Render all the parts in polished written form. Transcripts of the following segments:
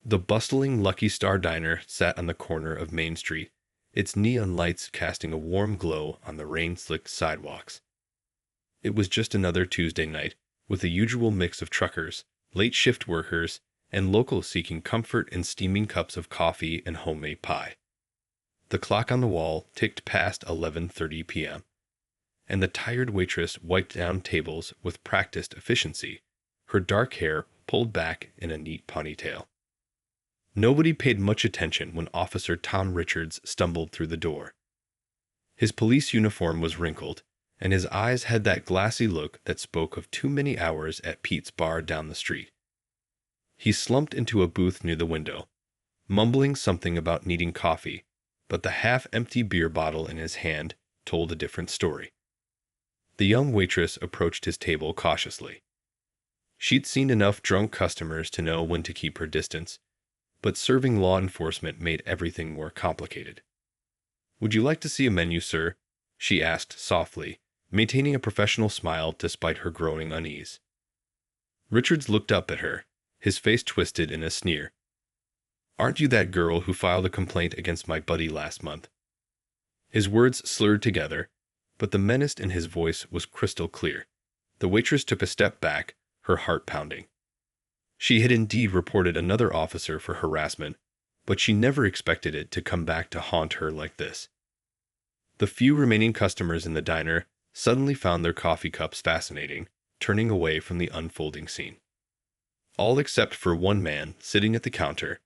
The bustling Lucky Star Diner sat on the corner of Main Street, its neon lights casting a warm glow on the rain-slicked sidewalks. It was just another Tuesday night, with the usual mix of truckers, late shift workers, and locals seeking comfort in steaming cups of coffee and homemade pie. The clock on the wall ticked past 11:30 p.m., and the tired waitress wiped down tables with practiced efficiency, her dark hair pulled back in a neat ponytail. Nobody paid much attention when Officer Tom Richards stumbled through the door. His police uniform was wrinkled, and his eyes had that glassy look that spoke of too many hours at Pete's bar down the street. He slumped into a booth near the window, mumbling something about needing coffee, but the half-empty beer bottle in his hand told a different story. The young waitress approached his table cautiously. She'd seen enough drunk customers to know when to keep her distance, but serving law enforcement made everything more complicated. "Would you like to see a menu, sir?" she asked softly, maintaining a professional smile despite her growing unease. Richards looked up at her, his face twisted in a sneer. "Aren't you that girl who filed a complaint against my buddy last month?" His words slurred together, but the menace in his voice was crystal clear. The waitress took a step back, her heart pounding. She had indeed reported another officer for harassment, but she never expected it to come back to haunt her like this. The few remaining customers in the diner suddenly found their coffee cups fascinating, turning away from the unfolding scene. All except for one man sitting at the counter,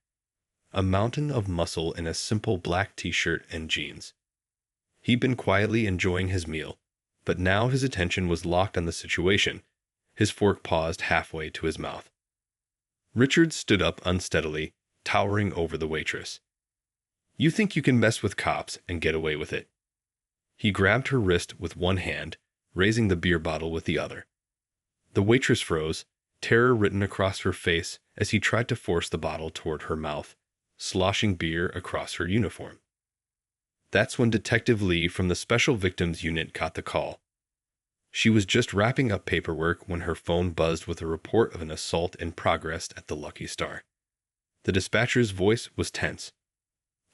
a mountain of muscle in a simple black t-shirt and jeans. He'd been quietly enjoying his meal, but now his attention was locked on the situation, his fork paused halfway to his mouth. Richards stood up unsteadily, towering over the waitress. "You think you can mess with cops and get away with it?" He grabbed her wrist with one hand, raising the beer bottle with the other. The waitress froze, terror written across her face as he tried to force the bottle toward her mouth, sloshing beer across her uniform. That's when Detective Lee from the Special Victims Unit got the call. She was just wrapping up paperwork when her phone buzzed with a report of an assault in progress at the Lucky Star. The dispatcher's voice was tense.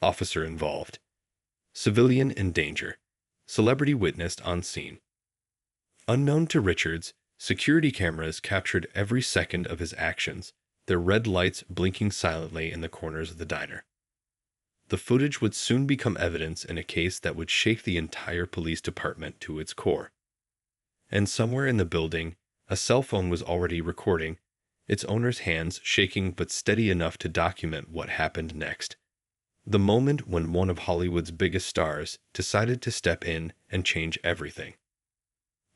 "Officer involved. Civilian in danger. Celebrity witnessed on scene." Unknown to Richards, security cameras captured every second of his actions, their red lights blinking silently in the corners of the diner. The footage would soon become evidence in a case that would shake the entire police department to its core. And somewhere in the building, a cell phone was already recording, its owner's hands shaking but steady enough to document what happened next. The moment when one of Hollywood's biggest stars decided to step in and change everything.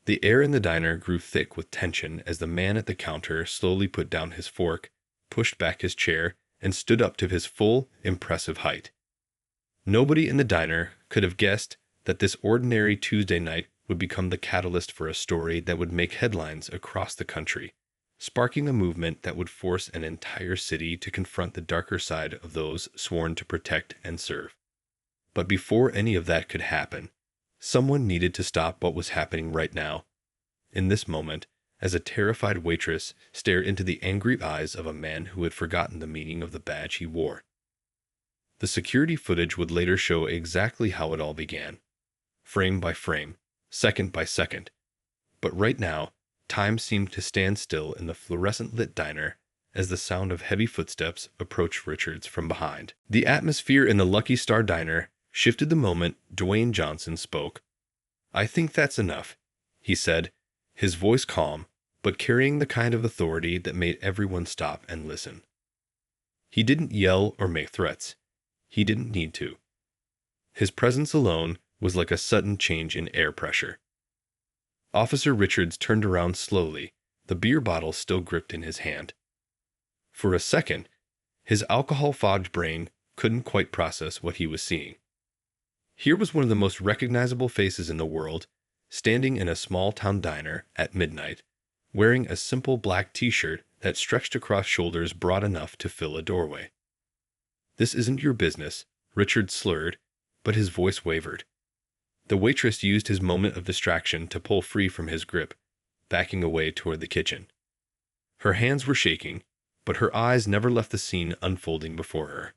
The air in the diner grew thick with tension as the man at the counter slowly put down his fork, pushed back his chair, and stood up to his full, impressive height. Nobody in the diner could have guessed that this ordinary Tuesday night would become the catalyst for a story that would make headlines across the country, sparking a movement that would force an entire city to confront the darker side of those sworn to protect and serve. But before any of that could happen, someone needed to stop what was happening right now, in this moment, as a terrified waitress stared into the angry eyes of a man who had forgotten the meaning of the badge he wore. The security footage would later show exactly how it all began, frame by frame, second by second. But right now, time seemed to stand still in the fluorescent-lit diner as the sound of heavy footsteps approached Richards from behind. The atmosphere in the Lucky Star Diner shifted the moment Dwayne Johnson spoke. "I think that's enough," he said, his voice calm, but carrying the kind of authority that made everyone stop and listen. He didn't yell or make threats. He didn't need to. His presence alone was like a sudden change in air pressure. Officer Richards turned around slowly, the beer bottle still gripped in his hand. For a second, his alcohol-fogged brain couldn't quite process what he was seeing. Here was one of the most recognizable faces in the world, standing in a small-town diner at midnight, wearing a simple black t-shirt that stretched across shoulders broad enough to fill a doorway. "This isn't your business," Richard slurred, but his voice wavered. The waitress used his moment of distraction to pull free from his grip, backing away toward the kitchen. Her hands were shaking, but her eyes never left the scene unfolding before her.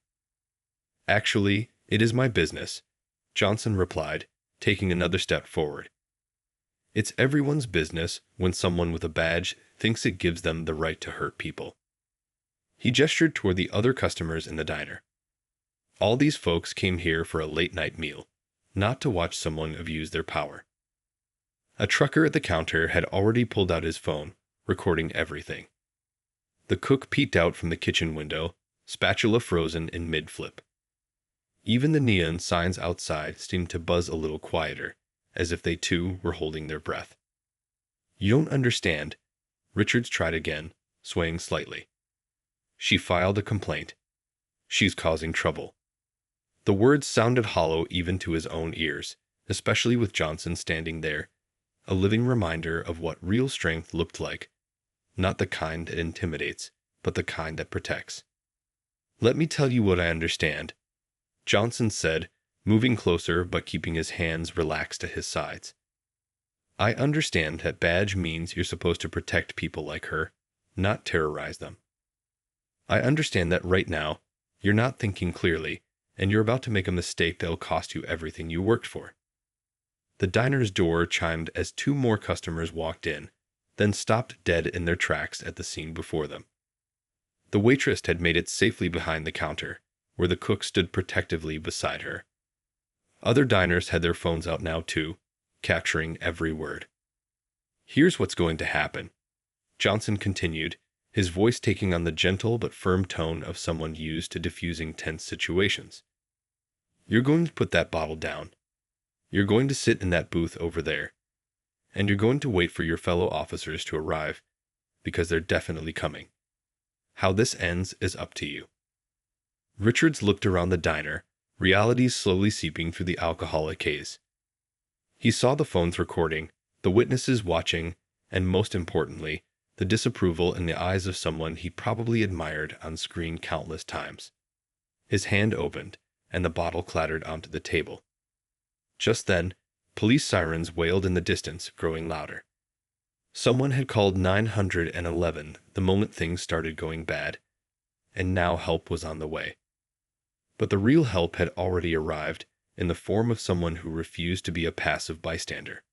"Actually, it is my business," Johnson replied, taking another step forward. "It's everyone's business when someone with a badge thinks it gives them the right to hurt people." He gestured toward the other customers in the diner. "All these folks came here for a late-night meal, not to watch someone abuse their power." A trucker at the counter had already pulled out his phone, recording everything. The cook peeked out from the kitchen window, spatula frozen in mid-flip. Even the neon signs outside seemed to buzz a little quieter, as if they too were holding their breath. "You don't understand," Richards tried again, swaying slightly. "She filed a complaint. She's causing trouble." The words sounded hollow even to his own ears, especially with Johnson standing there, a living reminder of what real strength looked like, not the kind that intimidates, but the kind that protects. "Let me tell you what I understand," Johnson said, moving closer but keeping his hands relaxed at his sides. "I understand that badge means you're supposed to protect people like her, not terrorize them. I understand that right now, you're not thinking clearly, and you're about to make a mistake that'll cost you everything you worked for." The diner's door chimed as two more customers walked in, then stopped dead in their tracks at the scene before them. The waitress had made it safely behind the counter, where the cook stood protectively beside her. Other diners had their phones out now too, capturing every word. "Here's what's going to happen," Johnson continued, his voice taking on the gentle but firm tone of someone used to diffusing tense situations. "You're going to put that bottle down. You're going to sit in that booth over there. And you're going to wait for your fellow officers to arrive, because they're definitely coming. How this ends is up to you." Richards looked around the diner, reality slowly seeping through the alcoholic haze. He saw the phones recording, the witnesses watching, and most importantly, the disapproval in the eyes of someone he probably admired on screen countless times. His hand opened, and the bottle clattered onto the table. Just then, police sirens wailed in the distance, growing louder. Someone had called 911 the moment things started going bad, and now help was on the way. But the real help had already arrived, in the form of someone who refused to be a passive bystander.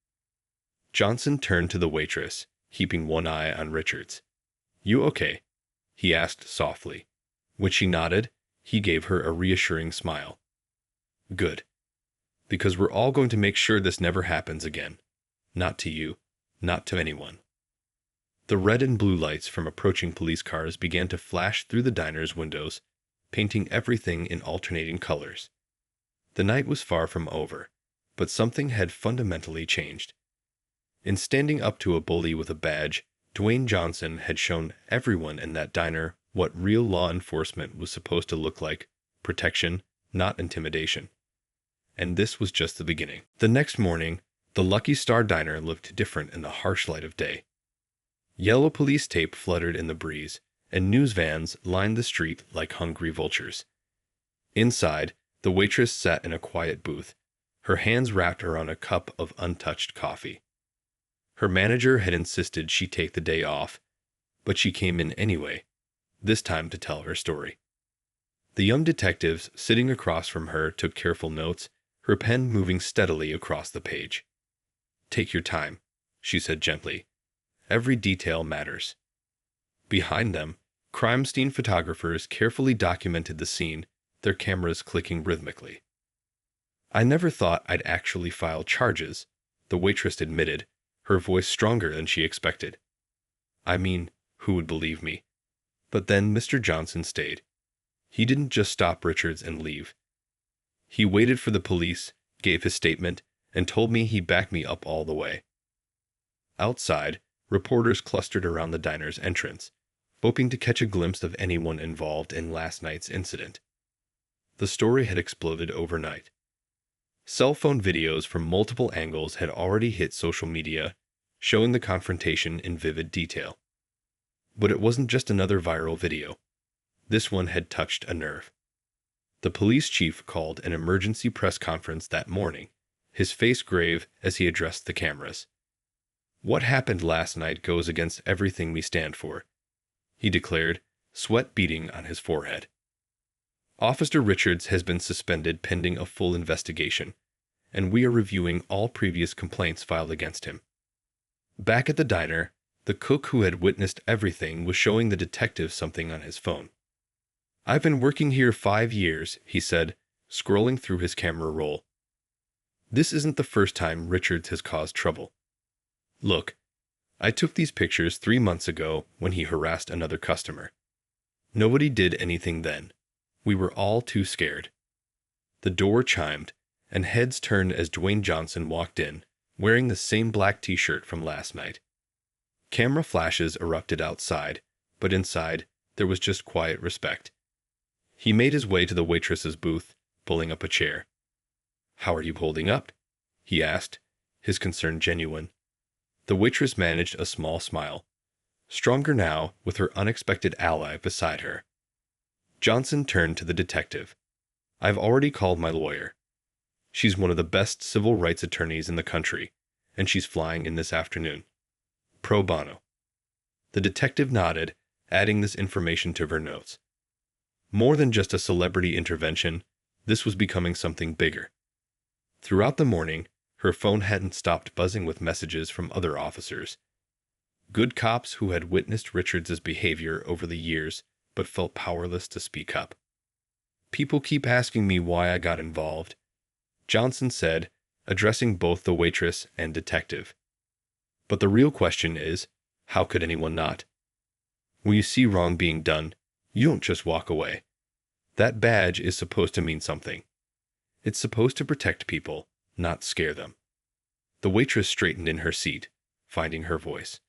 Johnson turned to the waitress, keeping one eye on Richards. "You okay?" he asked softly. When she nodded, he gave her a reassuring smile. "Good. Because we're all going to make sure this never happens again. Not to you, not to anyone." The red and blue lights from approaching police cars began to flash through the diner's windows, painting everything in alternating colors. The night was far from over, but something had fundamentally changed. In standing up to a bully with a badge, Dwayne Johnson had shown everyone in that diner what real law enforcement was supposed to look like: protection, not intimidation. And this was just the beginning. The next morning, the Lucky Star Diner looked different in the harsh light of day. Yellow police tape fluttered in the breeze, and news vans lined the street like hungry vultures. Inside, the waitress sat in a quiet booth, her hands wrapped around a cup of untouched coffee. Her manager had insisted she take the day off, but she came in anyway, this time to tell her story. The young detectives sitting across from her took careful notes, her pen moving steadily across the page. "Take your time," she said gently. "Every detail matters." Behind them, crime scene photographers carefully documented the scene, their cameras clicking rhythmically. "I never thought I'd actually file charges," the waitress admitted, her voice stronger than she expected. "I mean, who would believe me?" But then Mr. Johnson stayed. He didn't just stop Richards and leave. He waited for the police, gave his statement, and told me he'd back me up all the way. Outside, reporters clustered around the diner's entrance, hoping to catch a glimpse of anyone involved in last night's incident. The story had exploded overnight. Cell phone videos from multiple angles had already hit social media, showing the confrontation in vivid detail. But it wasn't just another viral video. This one had touched a nerve. The police chief called an emergency press conference that morning, his face grave as he addressed the cameras. "What happened last night goes against everything we stand for," he declared, sweat beading on his forehead. Officer Richards has been suspended pending a full investigation, and we are reviewing all previous complaints filed against him. Back at the diner, the cook who had witnessed everything was showing the detective something on his phone. "I've been working here 5 years," he said, scrolling through his camera roll. This isn't the first time Richards has caused trouble. "Look, I took these pictures 3 months ago when he harassed another customer. Nobody did anything then. We were all too scared." The door chimed, and heads turned as Dwayne Johnson walked in, wearing the same black t-shirt from last night. Camera flashes erupted outside, but inside, there was just quiet respect. He made his way to the waitress's booth, pulling up a chair. "How are you holding up?" he asked, his concern genuine. The waitress managed a small smile, stronger now with her unexpected ally beside her. Johnson turned to the detective. "I've already called my lawyer. She's one of the best civil rights attorneys in the country, and she's flying in this afternoon. Pro bono." The detective nodded, adding this information to her notes. More than just a celebrity intervention, this was becoming something bigger. Throughout the morning, her phone hadn't stopped buzzing with messages from other officers. Good cops who had witnessed Richards's behavior over the years but felt powerless to speak up. "People keep asking me why I got involved," Johnson said, addressing both the waitress and detective. "But the real question is, how could anyone not? When you see wrong being done, you don't just walk away. That badge is supposed to mean something. It's supposed to protect people, not scare them." The waitress straightened in her seat, finding her voice.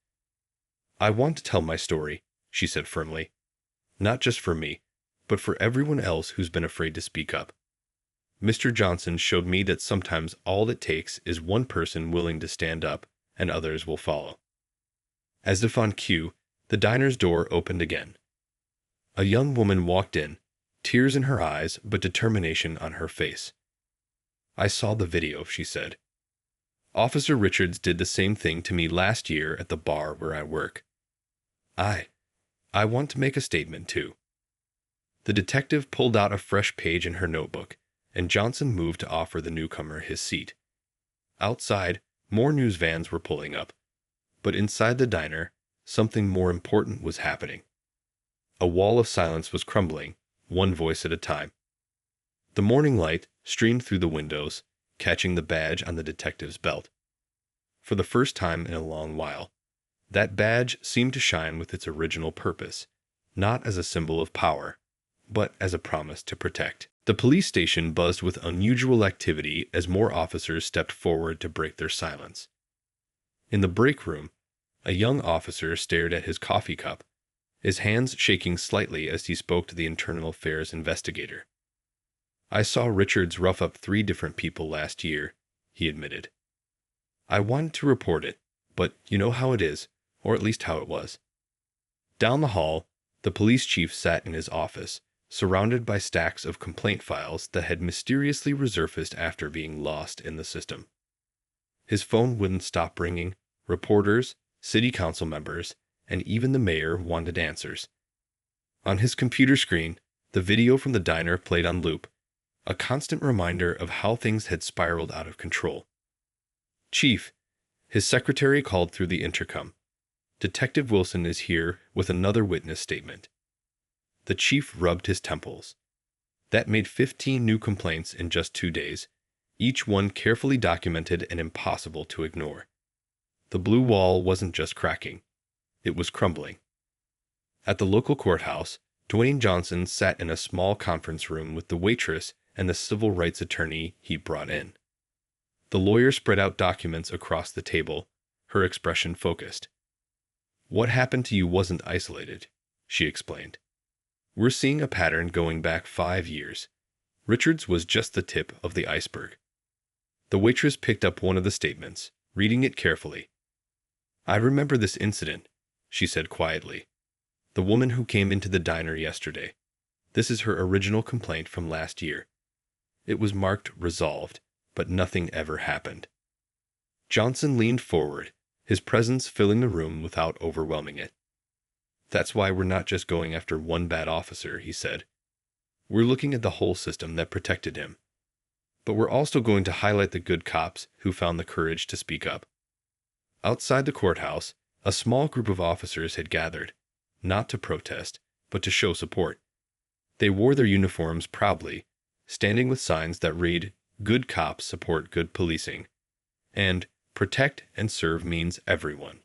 "I want to tell my story," she said firmly. "Not just for me, but for everyone else who's been afraid to speak up. Mr. Johnson showed me that sometimes all it takes is one person willing to stand up, and others will follow." As if on cue, the diner's door opened again. A young woman walked in, tears in her eyes but determination on her face. "I saw the video," she said. "Officer Richards did the same thing to me last year at the bar where I work. I want to make a statement too." The detective pulled out a fresh page in her notebook, and Johnson moved to offer the newcomer his seat. Outside, more news vans were pulling up, but inside the diner, something more important was happening. A wall of silence was crumbling, one voice at a time. The morning light streamed through the windows, catching the badge on the detective's belt. For the first time in a long while, that badge seemed to shine with its original purpose, not as a symbol of power, but as a promise to protect. The police station buzzed with unusual activity as more officers stepped forward to break their silence. In the break room, a young officer stared at his coffee cup, his hands shaking slightly as he spoke to the internal affairs investigator. "I saw Richards rough up 3 different people last year," he admitted. "I wanted to report it, but you know how it is, or at least how it was." Down the hall, the police chief sat in his office, surrounded by stacks of complaint files that had mysteriously resurfaced after being lost in the system. His phone wouldn't stop ringing. Reporters, city council members, and even the mayor wanted answers. On his computer screen, the video from the diner played on loop, a constant reminder of how things had spiraled out of control. "Chief," his secretary called through the intercom. "Detective Wilson is here with another witness statement." The chief rubbed his temples. That made 15 new complaints in just 2 days, each one carefully documented and impossible to ignore. The blue wall wasn't just cracking, it was crumbling. At the local courthouse, Dwayne Johnson sat in a small conference room with the waitress and the civil rights attorney he brought in. The lawyer spread out documents across the table, her expression focused. "What happened to you wasn't isolated," she explained. "We're seeing a pattern going back 5 years. Richards was just the tip of the iceberg." The waitress picked up one of the statements, reading it carefully. "I remember this incident," she said quietly. "The woman who came into the diner yesterday. This is her original complaint from last year. It was marked resolved, but nothing ever happened." Johnson leaned forward, his presence filling the room without overwhelming it. That's why we're not just going after one bad officer, he said. We're looking at the whole system that protected him. But we're also going to highlight the good cops who found the courage to speak up. Outside the courthouse, a small group of officers had gathered, not to protest, but to show support. They wore their uniforms proudly, standing with signs that read, "Good cops support good policing," and "Protect and serve means everyone."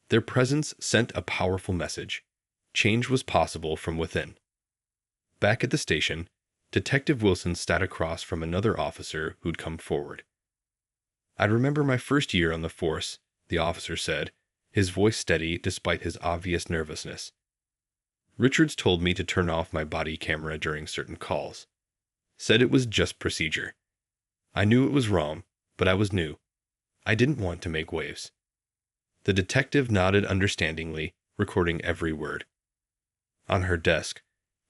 Their presence sent a powerful message. Change was possible from within. Back at the station, Detective Wilson sat across from another officer who'd come forward. "I remember my first year on the force," the officer said, his voice steady despite his obvious nervousness. "Richards told me to turn off my body camera during certain calls. Said it was just procedure. I knew it was wrong, but I was new. I didn't want to make waves." The detective nodded understandingly, recording every word. On her desk,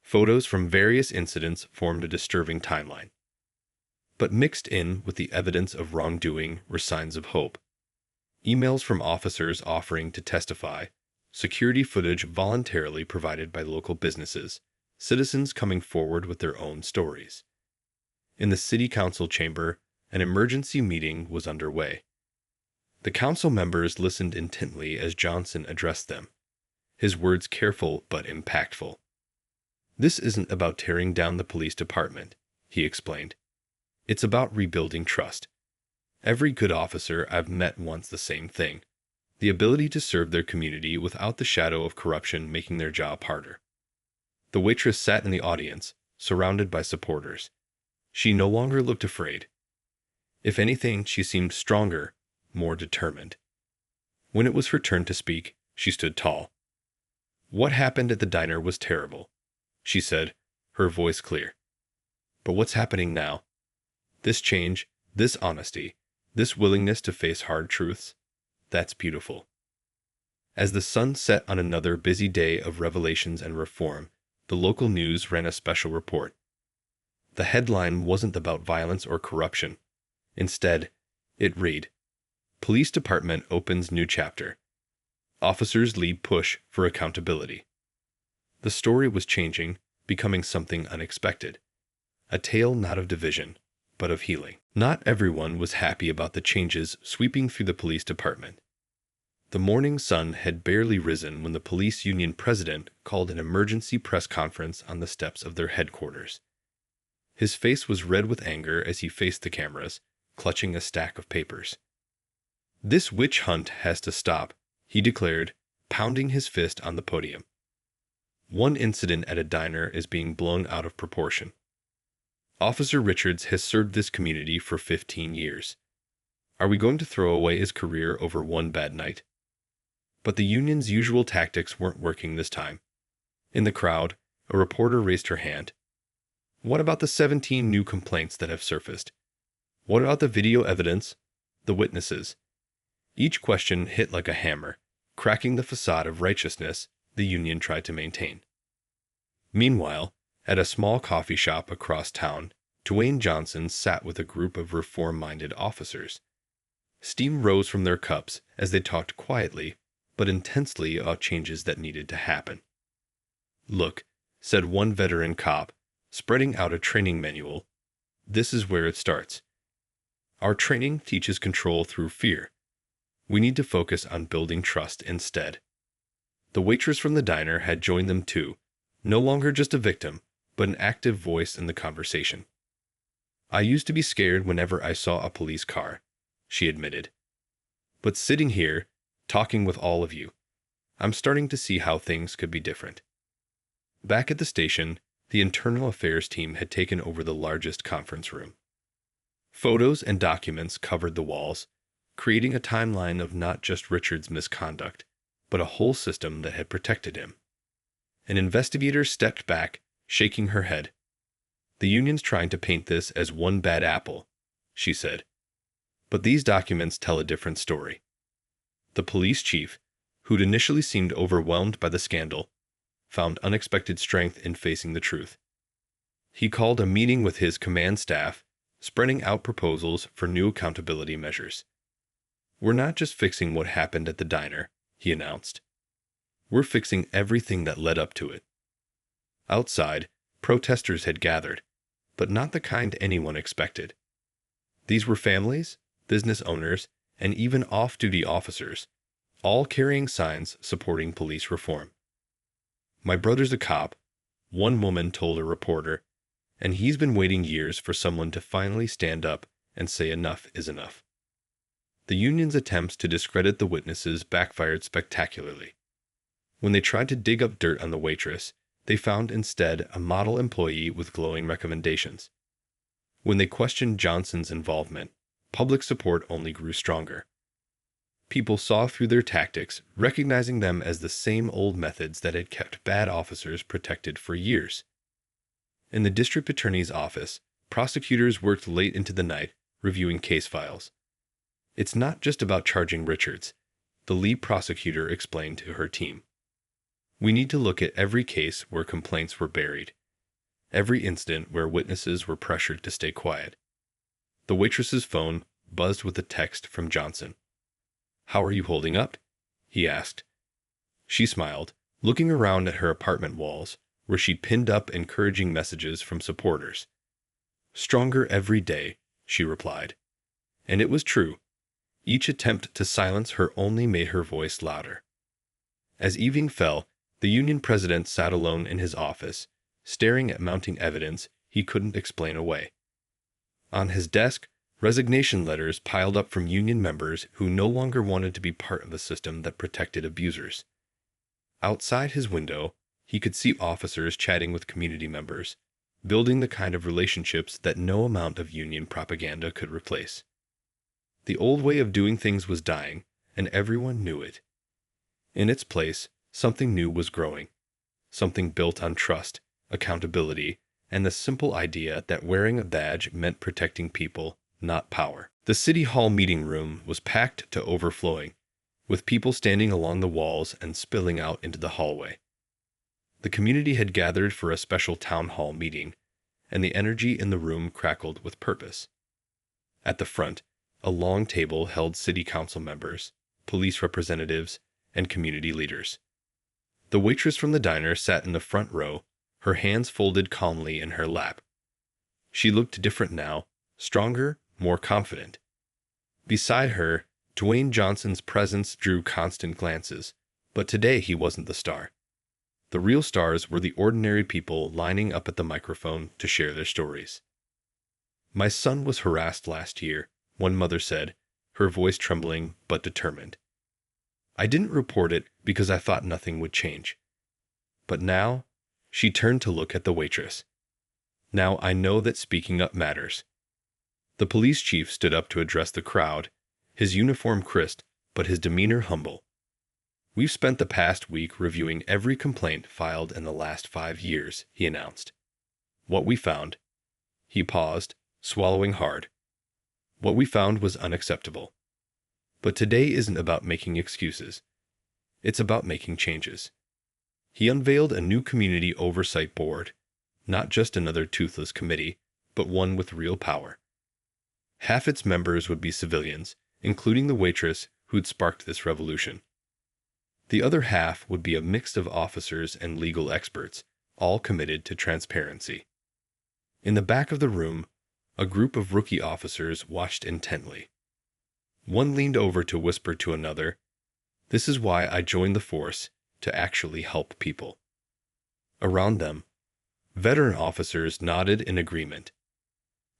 photos from various incidents formed a disturbing timeline. But mixed in with the evidence of wrongdoing were signs of hope. Emails from officers offering to testify, security footage voluntarily provided by local businesses, citizens coming forward with their own stories. In the city council chamber, an emergency meeting was underway. The council members listened intently as Johnson addressed them, his words careful but impactful. "This isn't about tearing down the police department," he explained. "It's about rebuilding trust. Every good officer I've met wants the same thing: the ability to serve their community without the shadow of corruption making their job harder." The waitress sat in the audience, surrounded by supporters. She no longer looked afraid. If anything, she seemed stronger, more determined. When it was her turn to speak, she stood tall. "What happened at the diner was terrible," she said, her voice clear. "But what's happening now? This change, this honesty, this willingness to face hard truths, that's beautiful." As the sun set on another busy day of revelations and reform, the local news ran a special report. The headline wasn't about violence or corruption. Instead, it read, "Police Department opens new chapter. Officers lead push for accountability." The story was changing, becoming something unexpected. A tale not of division, but of healing. Not everyone was happy about the changes sweeping through the police department. The morning sun had barely risen when the police union president called an emergency press conference on the steps of their headquarters. His face was red with anger as he faced the cameras, clutching a stack of papers. "This witch hunt has to stop," he declared, pounding his fist on the podium. "One incident at a diner is being blown out of proportion. Officer Richards has served this community for 15 years. Are we going to throw away his career over one bad night?" But the union's usual tactics weren't working this time. In the crowd, a reporter raised her hand. "What about the 17 new complaints that have surfaced? What about the video evidence? The witnesses?" Each question hit like a hammer, cracking the facade of righteousness the union tried to maintain. Meanwhile, at a small coffee shop across town, Dwayne Johnson sat with a group of reform-minded officers. Steam rose from their cups as they talked quietly, but intensely about changes that needed to happen. "Look," said one veteran cop, spreading out a training manual, "this is where it starts. Our training teaches control through fear. We need to focus on building trust instead." The waitress from the diner had joined them too, no longer just a victim, but an active voice in the conversation. "I used to be scared whenever I saw a police car," she admitted. "But sitting here, talking with all of you, I'm starting to see how things could be different." Back at the station, the internal affairs team had taken over the largest conference room. Photos and documents covered the walls, creating a timeline of not just Richard's misconduct, but a whole system that had protected him. An investigator stepped back, shaking her head. "The union's trying to paint this as one bad apple," she said. "But these documents tell a different story." The police chief, who'd initially seemed overwhelmed by the scandal, found unexpected strength in facing the truth. He called a meeting with his command staff, spreading out proposals for new accountability measures. "We're not just fixing what happened at the diner," he announced. We're fixing everything that led up to it. Outside, protesters had gathered, but not the kind anyone expected. These were families, business owners, and even off-duty officers, all carrying signs supporting police reform. "My brother's a cop," one woman told a reporter, "and he's been waiting years for someone to finally stand up and say enough is enough." The union's attempts to discredit the witnesses backfired spectacularly. When they tried to dig up dirt on the waitress, they found instead a model employee with glowing recommendations. When they questioned Johnson's involvement, public support only grew stronger. People saw through their tactics, recognizing them as the same old methods that had kept bad officers protected for years. In the district attorney's office, prosecutors worked late into the night, reviewing case files. "It's not just about charging Richards," the lead prosecutor explained to her team. "We need to look at every case where complaints were buried, every incident where witnesses were pressured to stay quiet." The waitress's phone buzzed with a text from Johnson. "How are you holding up?" he asked. She smiled, looking around at her apartment walls, where she'd pinned up encouraging messages from supporters. "Stronger every day," she replied. And it was true. Each attempt to silence her only made her voice louder. As evening fell, the union president sat alone in his office, staring at mounting evidence he couldn't explain away. On his desk, resignation letters piled up from union members who no longer wanted to be part of a system that protected abusers. Outside his window, he could see officers chatting with community members, building the kind of relationships that no amount of union propaganda could replace. The old way of doing things was dying, and everyone knew it. In its place, something new was growing, something built on trust, accountability, and the simple idea that wearing a badge meant protecting people, not power. The city hall meeting room was packed to overflowing, with people standing along the walls and spilling out into the hallway. The community had gathered for a special town hall meeting, and the energy in the room crackled with purpose. At the front, a long table held city council members, police representatives, and community leaders. The waitress from the diner sat in the front row, her hands folded calmly in her lap. She looked different now, stronger, more confident. Beside her, Dwayne Johnson's presence drew constant glances, but today he wasn't the star. The real stars were the ordinary people lining up at the microphone to share their stories. "My son was harassed last year," one mother said, her voice trembling but determined. "I didn't report it because I thought nothing would change. But now," she turned to look at the waitress, "now I know that speaking up matters." The police chief stood up to address the crowd, his uniform crisp, but his demeanor humble. "We've spent the past week reviewing every complaint filed in the last 5 years," he announced. "What we found—" He paused, swallowing hard. "What we found was unacceptable. But today isn't about making excuses. It's about making changes." He unveiled a new community oversight board, not just another toothless committee, but one with real power. Half its members would be civilians, including the waitress who'd sparked this revolution. The other half would be a mix of officers and legal experts, all committed to transparency. In the back of the room, a group of rookie officers watched intently. One leaned over to whisper to another, "This is why I joined the force, to actually help people." Around them, veteran officers nodded in agreement.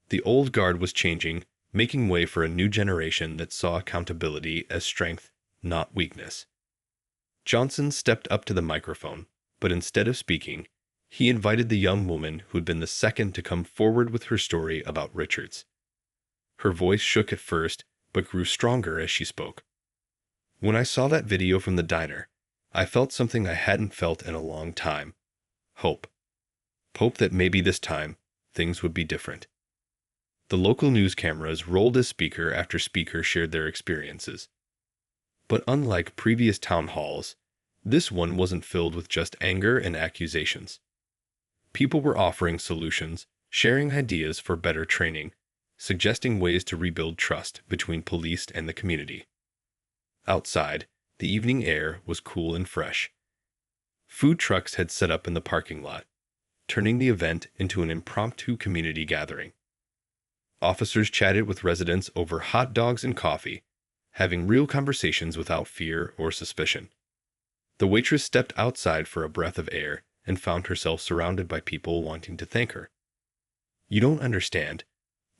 The old guard was changing, making way for a new generation that saw accountability as strength, not weakness. Johnson stepped up to the microphone, but instead of speaking, he invited the young woman who'd been the second to come forward with her story about Richards. Her voice shook at first, but grew stronger as she spoke. "When I saw that video from the diner, I felt something I hadn't felt in a long time. Hope. Hope that maybe this time, things would be different." The local news cameras rolled as speaker after speaker shared their experiences. But unlike previous town halls, this one wasn't filled with just anger and accusations. People were offering solutions, sharing ideas for better training, suggesting ways to rebuild trust between police and the community. Outside, the evening air was cool and fresh, Food trucks had set up in the parking lot, turning the event into an impromptu community gathering. Officers chatted with residents over hot dogs and coffee, having real conversations without fear or suspicion. The waitress stepped outside for a breath of air and found herself surrounded by people wanting to thank her. "You don't understand,"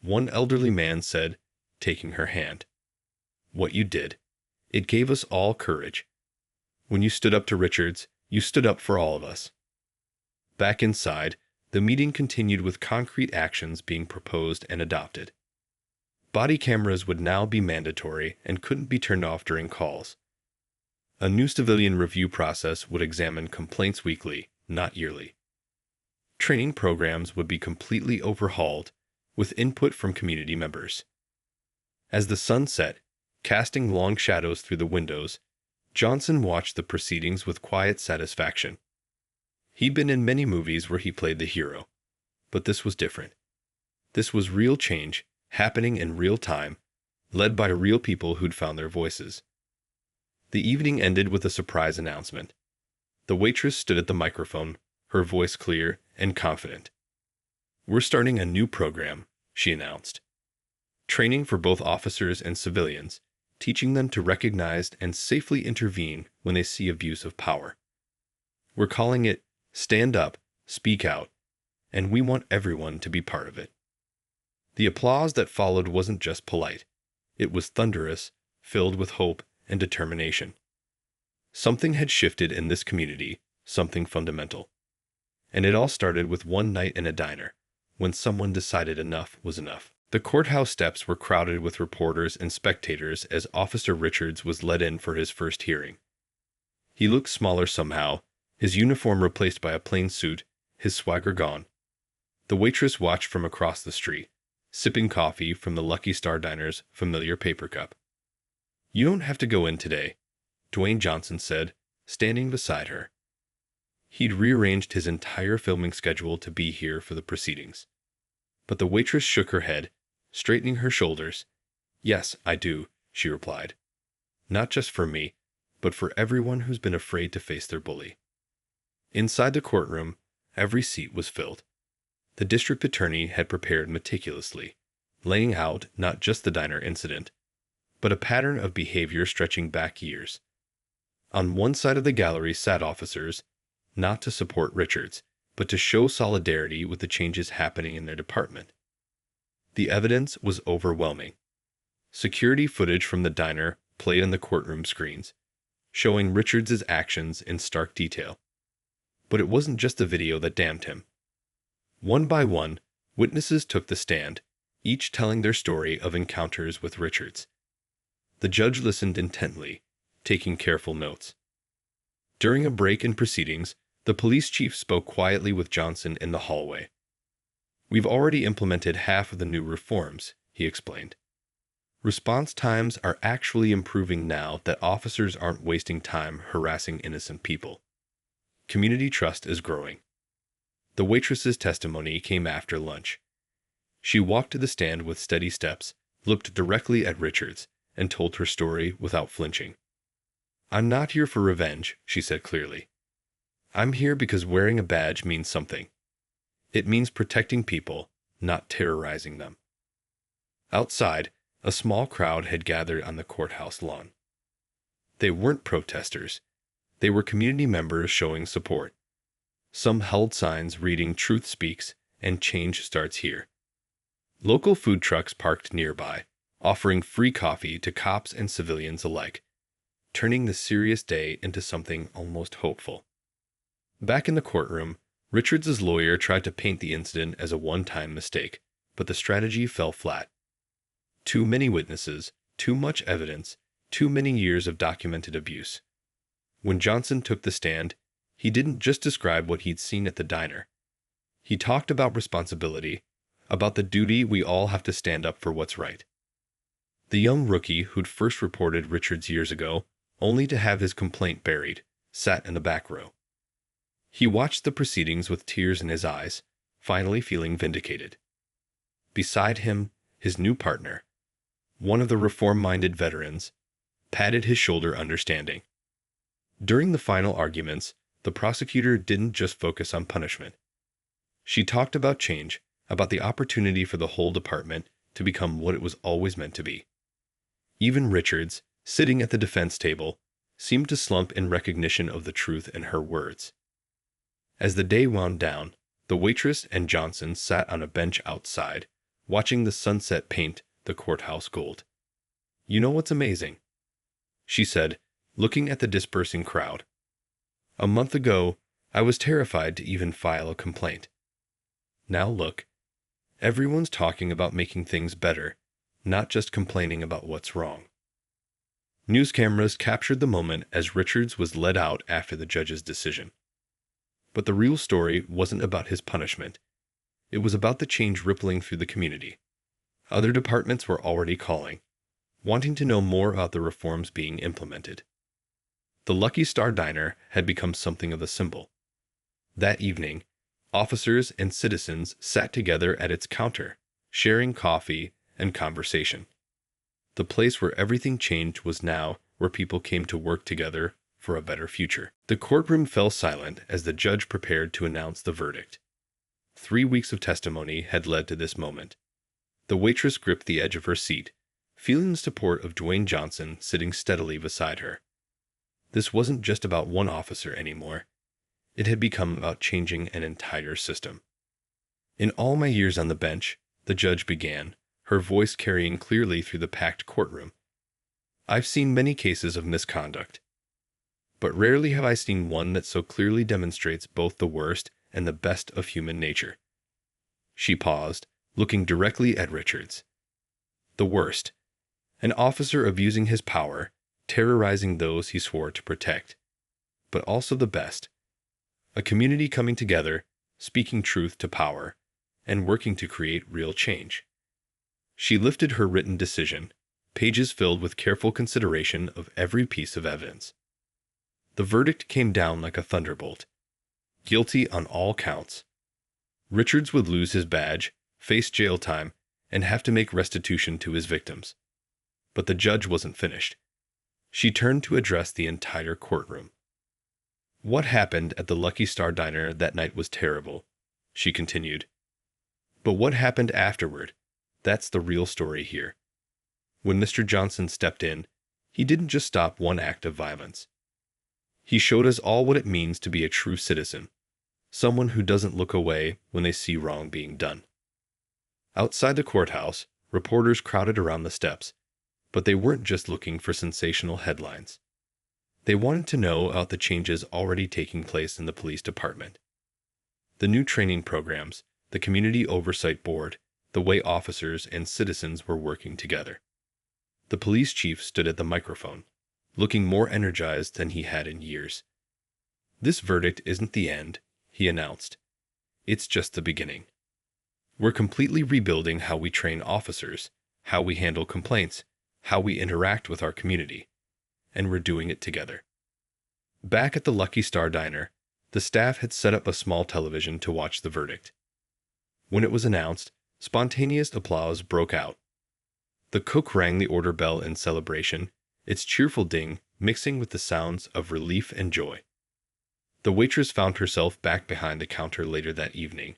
one elderly man said, taking her hand. "What you did. It gave us all courage. When you stood up to Richards, you stood up for all of us." Back inside, the meeting continued with concrete actions being proposed and adopted. Body cameras would now be mandatory and couldn't be turned off during calls. A new civilian review process would examine complaints weekly, not yearly. Training programs would be completely overhauled, with input from community members. As the sun set, casting long shadows through the windows, Johnson watched the proceedings with quiet satisfaction. He'd been in many movies where he played the hero, but this was different. This was real change, happening in real time, led by real people who'd found their voices. The evening ended with a surprise announcement. The waitress stood at the microphone, her voice clear and confident. "We're starting a new program," she announced. "Training for both officers and civilians, teaching them to recognize and safely intervene when they see abuse of power. We're calling it Stand Up, Speak Out, and we want everyone to be part of it." The applause that followed wasn't just polite. It was thunderous, filled with hope and determination. Something had shifted in this community, something fundamental. And it all started with one night in a diner, when someone decided enough was enough. The courthouse steps were crowded with reporters and spectators as Officer Richards was led in for his first hearing. He looked smaller somehow, his uniform replaced by a plain suit, his swagger gone. The waitress watched from across the street, sipping coffee from the Lucky Star Diner's familiar paper cup. "You don't have to go in today," Dwayne Johnson said, standing beside her. He'd rearranged his entire filming schedule to be here for the proceedings. But the waitress shook her head, straightening her shoulders. "Yes, I do," she replied. "Not just for me, but for everyone who's been afraid to face their bully." Inside the courtroom, every seat was filled. The district attorney had prepared meticulously, laying out not just the diner incident, but a pattern of behavior stretching back years. On one side of the gallery sat officers, not to support Richards, but to show solidarity with the changes happening in their department. The evidence was overwhelming. Security footage from the diner played on the courtroom screens, showing Richards' actions in stark detail. But it wasn't just the video that damned him. One by one, witnesses took the stand, each telling their story of encounters with Richards. The judge listened intently, taking careful notes. During a break in proceedings, the police chief spoke quietly with Johnson in the hallway. "We've already implemented half of the new reforms," he explained. "Response times are actually improving now that officers aren't wasting time harassing innocent people. Community trust is growing." The waitress's testimony came after lunch. She walked to the stand with steady steps, looked directly at Richards, and told her story without flinching. "I'm not here for revenge," she said clearly. "I'm here because wearing a badge means something. It means protecting people, not terrorizing them." Outside, a small crowd had gathered on the courthouse lawn. They weren't protesters. They were community members showing support. Some held signs reading "Truth Speaks" and "Change Starts Here." Local food trucks parked nearby, offering free coffee to cops and civilians alike, turning the serious day into something almost hopeful. Back in the courtroom, Richards' lawyer tried to paint the incident as a one-time mistake, but the strategy fell flat. Too many witnesses, too much evidence, too many years of documented abuse. When Johnson took the stand, he didn't just describe what he'd seen at the diner. He talked about responsibility, about the duty we all have to stand up for what's right. The young rookie who'd first reported Richards years ago, only to have his complaint buried, sat in the back row. He watched the proceedings with tears in his eyes, finally feeling vindicated. Beside him, his new partner, one of the reform-minded veterans, patted his shoulder understanding. During the final arguments, the prosecutor didn't just focus on punishment. She talked about change, about the opportunity for the whole department to become what it was always meant to be. Even Richards, sitting at the defense table, seemed to slump in recognition of the truth in her words. As the day wound down, the waitress and Johnson sat on a bench outside, watching the sunset paint the courthouse gold. "You know what's amazing?" she said, looking at the dispersing crowd. "A month ago, I was terrified to even file a complaint. Now look, everyone's talking about making things better, not just complaining about what's wrong." News cameras captured the moment as Richards was led out after the judge's decision. But the real story wasn't about his punishment. It was about the change rippling through the community. Other departments were already calling, wanting to know more about the reforms being implemented. The Lucky Star Diner had become something of a symbol. That evening, officers and citizens sat together at its counter, sharing coffee and conversation. The place where everything changed was now where people came to work together for a better future. The courtroom fell silent as the judge prepared to announce the verdict. 3 weeks of testimony had led to this moment. The waitress gripped the edge of her seat, feeling the support of Dwayne Johnson sitting steadily beside her. This wasn't just about one officer anymore. It had become about changing an entire system. "In all my years on the bench," the judge began, her voice carrying clearly through the packed courtroom, "I've seen many cases of misconduct. But rarely have I seen one that so clearly demonstrates both the worst and the best of human nature." She paused, looking directly at Richards. "The worst. An officer abusing his power, terrorizing those he swore to protect. But also the best. A community coming together, speaking truth to power, and working to create real change." She lifted her written decision, pages filled with careful consideration of every piece of evidence. The verdict came down like a thunderbolt. Guilty on all counts. Richards would lose his badge, face jail time, and have to make restitution to his victims. But the judge wasn't finished. She turned to address the entire courtroom. "What happened at the Lucky Star Diner that night was terrible," she continued. "But what happened afterward? That's the real story here. When Mr. Johnson stepped in, he didn't just stop one act of violence. He showed us all what it means to be a true citizen, someone who doesn't look away when they see wrong being done." Outside the courthouse, reporters crowded around the steps, but they weren't just looking for sensational headlines. They wanted to know about the changes already taking place in the police department. The new training programs, the community oversight board, the way officers and citizens were working together. The police chief stood at the microphone, looking more energized than he had in years. "This verdict isn't the end," he announced. "It's just the beginning. We're completely rebuilding how we train officers, how we handle complaints, how we interact with our community. And we're doing it together." Back at the Lucky Star Diner, the staff had set up a small television to watch the verdict. When it was announced, spontaneous applause broke out. The cook rang the order bell in celebration, its cheerful ding mixing with the sounds of relief and joy. The waitress found herself back behind the counter later that evening,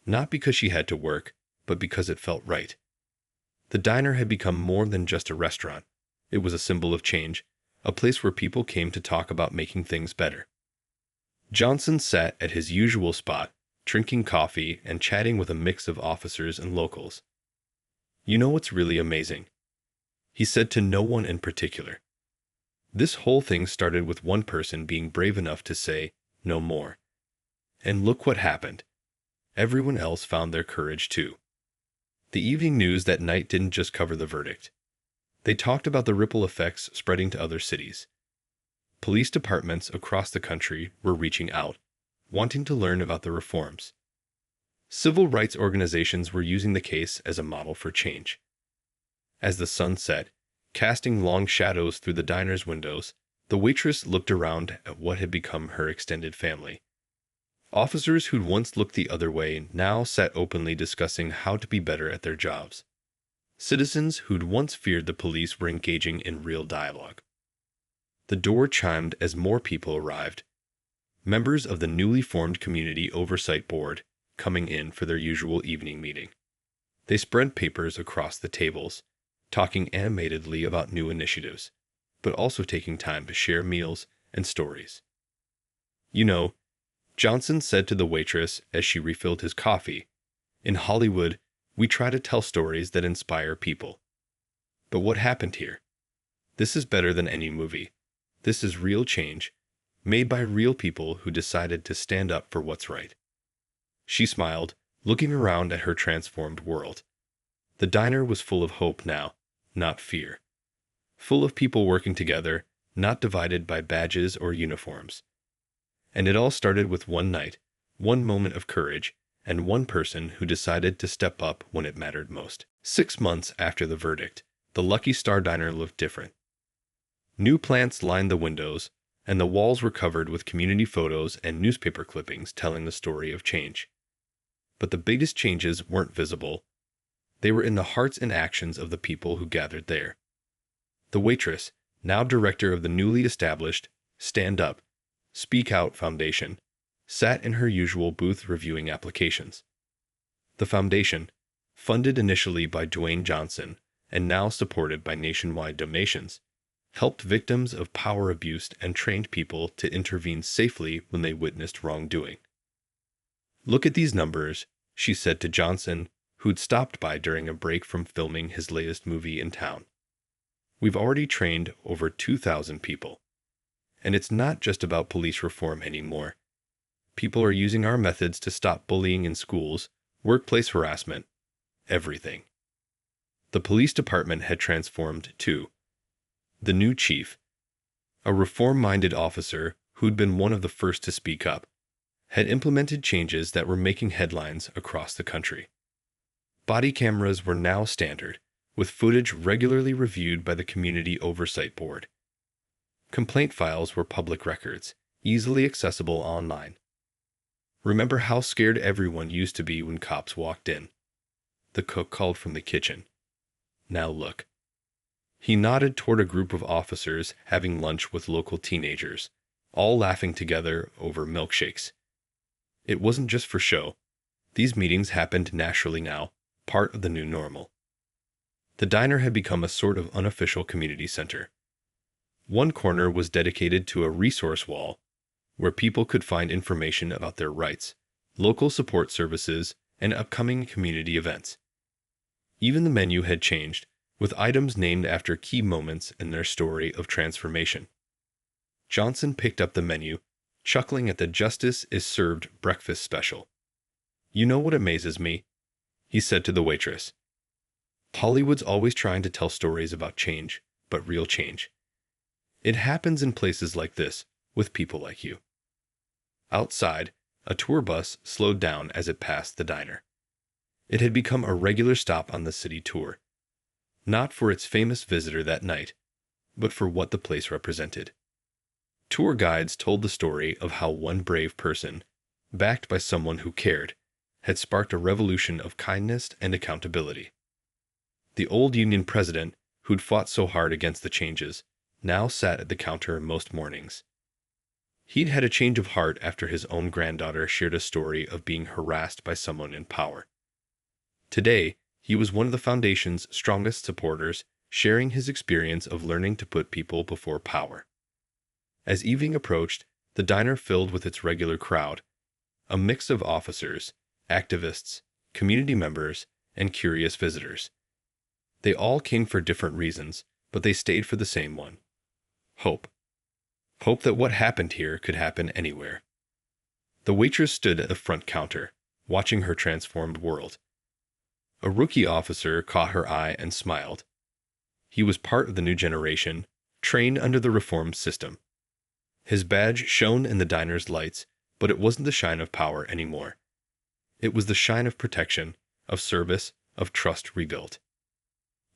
not because she had to work, but because it felt right. The diner had become more than just a restaurant. It was a symbol of change, a place where people came to talk about making things better. Johnson sat at his usual spot, drinking coffee and chatting with a mix of officers and locals. "You know what's really amazing?" he said to no one in particular. "This whole thing started with one person being brave enough to say, 'No more.' And look what happened. Everyone else found their courage too." The evening news that night didn't just cover the verdict. They talked about the ripple effects spreading to other cities. Police departments across the country were reaching out, wanting to learn about the reforms. Civil rights organizations were using the case as a model for change. As the sun set, casting long shadows through the diner's windows, the waitress looked around at what had become her extended family. Officers who'd once looked the other way now sat openly discussing how to be better at their jobs. Citizens who'd once feared the police were engaging in real dialogue. The door chimed as more people arrived. members of the newly formed Community Oversight Board coming in for their usual evening meeting. They spread papers across the tables, talking animatedly about new initiatives, but also taking time to share meals and stories. "You know," Johnson said to the waitress as she refilled his coffee, "in Hollywood, we try to tell stories that inspire people. But what happened here? This is better than any movie. This is real change, made by real people who decided to stand up for what's right." She smiled, looking around at her transformed world. The diner was full of hope now, not fear. Full of people working together, not divided by badges or uniforms. And it all started with one night, one moment of courage, and one person who decided to step up when it mattered most. 6 months after the verdict, the Lucky Star Diner looked different. New plants lined the windows, and the walls were covered with community photos and newspaper clippings telling the story of change. But the biggest changes weren't visible. They were in the hearts and actions of the people who gathered there. The waitress, now director of the newly established Stand Up, Speak Out Foundation, sat in her usual booth reviewing applications. The foundation, funded initially by Dwayne Johnson and now supported by nationwide donations, helped victims of power abuse and trained people to intervene safely when they witnessed wrongdoing. "Look at these numbers," she said to Johnson, who'd stopped by during a break from filming his latest movie in town. "We've already trained over 2,000 people. And it's not just about police reform anymore. People are using our methods to stop bullying in schools, workplace harassment, everything." The police department had transformed too. The new chief, a reform-minded officer who'd been one of the first to speak up, had implemented changes that were making headlines across the country. Body cameras were now standard, with footage regularly reviewed by the Community Oversight Board. Complaint files were public records, easily accessible online. "Remember how scared everyone used to be when cops walked in?" the cook called from the kitchen. "Now look." He nodded toward a group of officers having lunch with local teenagers, all laughing together over milkshakes. It wasn't just for show. These meetings happened naturally now, part of the new normal. The diner had become a sort of unofficial community center. One corner was dedicated to a resource wall, where people could find information about their rights, local support services, and upcoming community events. Even the menu had changed, with items named after key moments in their story of transformation. Johnson picked up the menu, chuckling at the Justice is Served breakfast special. "You know what amazes me?" he said to the waitress. "Hollywood's always trying to tell stories about change, but real change. It happens in places like this, with people like you." Outside, a tour bus slowed down as it passed the diner. It had become a regular stop on the city tour, not for its famous visitor that night, but for what the place represented. Tour guides told the story of how one brave person, backed by someone who cared, had sparked a revolution of kindness and accountability. The old union president, who'd fought so hard against the changes, now sat at the counter most mornings. He'd had a change of heart after his own granddaughter shared a story of being harassed by someone in power. Today, he was one of the foundation's strongest supporters, sharing his experience of learning to put people before power. As evening approached, the diner filled with its regular crowd, a mix of officers, activists, community members, and curious visitors. They all came for different reasons, but they stayed for the same one: hope. Hope that what happened here could happen anywhere. The waitress stood at the front counter, watching her transformed world. A rookie officer caught her eye and smiled. He was part of the new generation, trained under the reformed system. His badge shone in the diner's lights, but it wasn't the shine of power anymore. It was the shine of protection, of service, of trust rebuilt.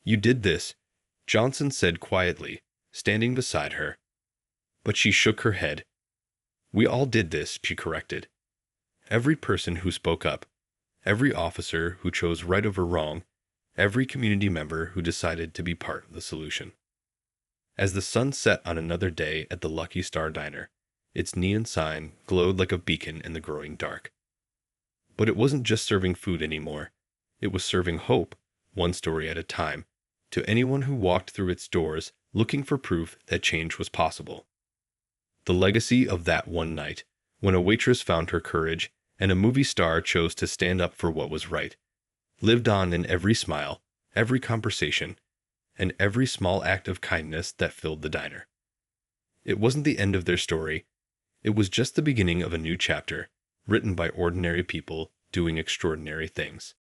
"You did this," Johnson said quietly, standing beside her. But she shook her head. "We all did this," she corrected. "Every person who spoke up, every officer who chose right over wrong, every community member who decided to be part of the solution." As the sun set on another day at the Lucky Star Diner, Its neon sign glowed like a beacon in the growing dark. But it wasn't just serving food anymore. It was serving hope, one story at a time, to anyone who walked through its doors looking for proof that change was possible. The legacy of that one night, when a waitress found her courage and a movie star chose to stand up for what was right, lived on in every smile, every conversation, and every small act of kindness that filled the diner. It wasn't the end of their story. It was just the beginning of a new chapter, written by ordinary people doing extraordinary things.